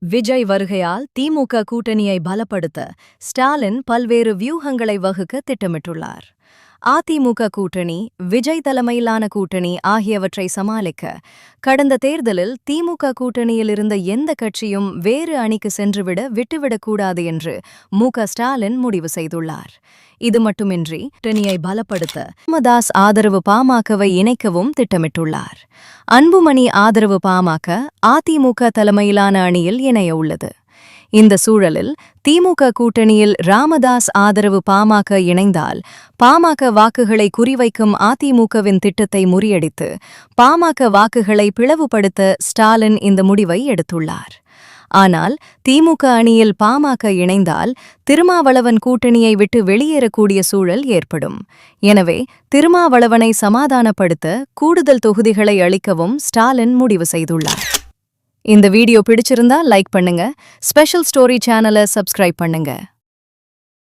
விஜய் வருகையால் திமுக கூட்டணியை பலப்படுத்த ஸ்டாலின் பல்வேறு வியூகங்களை வகுக்க திட்டமிட்டுள்ளார். அதிமுக கூட்டணி, விஜய் தலைமையிலான கூட்டணி ஆகியவற்றை சமாளிக்க கடந்த தேர்தலில் திமுக கூட்டணியில் இருந்த எந்த கட்சியும் வேறு அணிக்கு சென்றுவிட விட்டுவிடக்கூடாது என்று மு.க.ஸ்டாலின் முடிவு செய்துள்ளார். இது மட்டுமின்றி கூட்டணியை பலப்படுத்த ராமதாஸ் ஆதரவு பாமகவை இணைக்கவும் திட்டமிட்டுள்ளார். அன்புமணி ஆதரவு பாமக அதிமுக தலைமையிலான அணியில் இணைய உள்ளது. இந்த சூழலில் திமுக கூட்டணியில் ராமதாஸ் ஆதரவு பாமக இணைந்தால் பாமக வாக்குகளை குறிவைக்கும் அதிமுகவின் திட்டத்தை முறியடித்து பாமக வாக்குகளை பிளவுபடுத்த ஸ்டாலின் இந்த முடிவை எடுத்துள்ளார். ஆனால் திமுக அணியில் பாமக இணைந்தால் திருமாவளவன் கூட்டணியை விட்டு வெளியேறக்கூடிய சூழல் ஏற்படும். எனவே திருமாவளவனை சமாதானப்படுத்த கூடுதல் தொகுதிகளை அளிக்கவும் ஸ்டாலின் முடிவு செய்துள்ளார். இந்த வீடியோ பிடிச்சிருந்தா லைக் பண்ணுங்க. ஸ்பெஷல் ஸ்டோரி சேனலை சப்ஸ்கிரைப் பண்ணுங்க.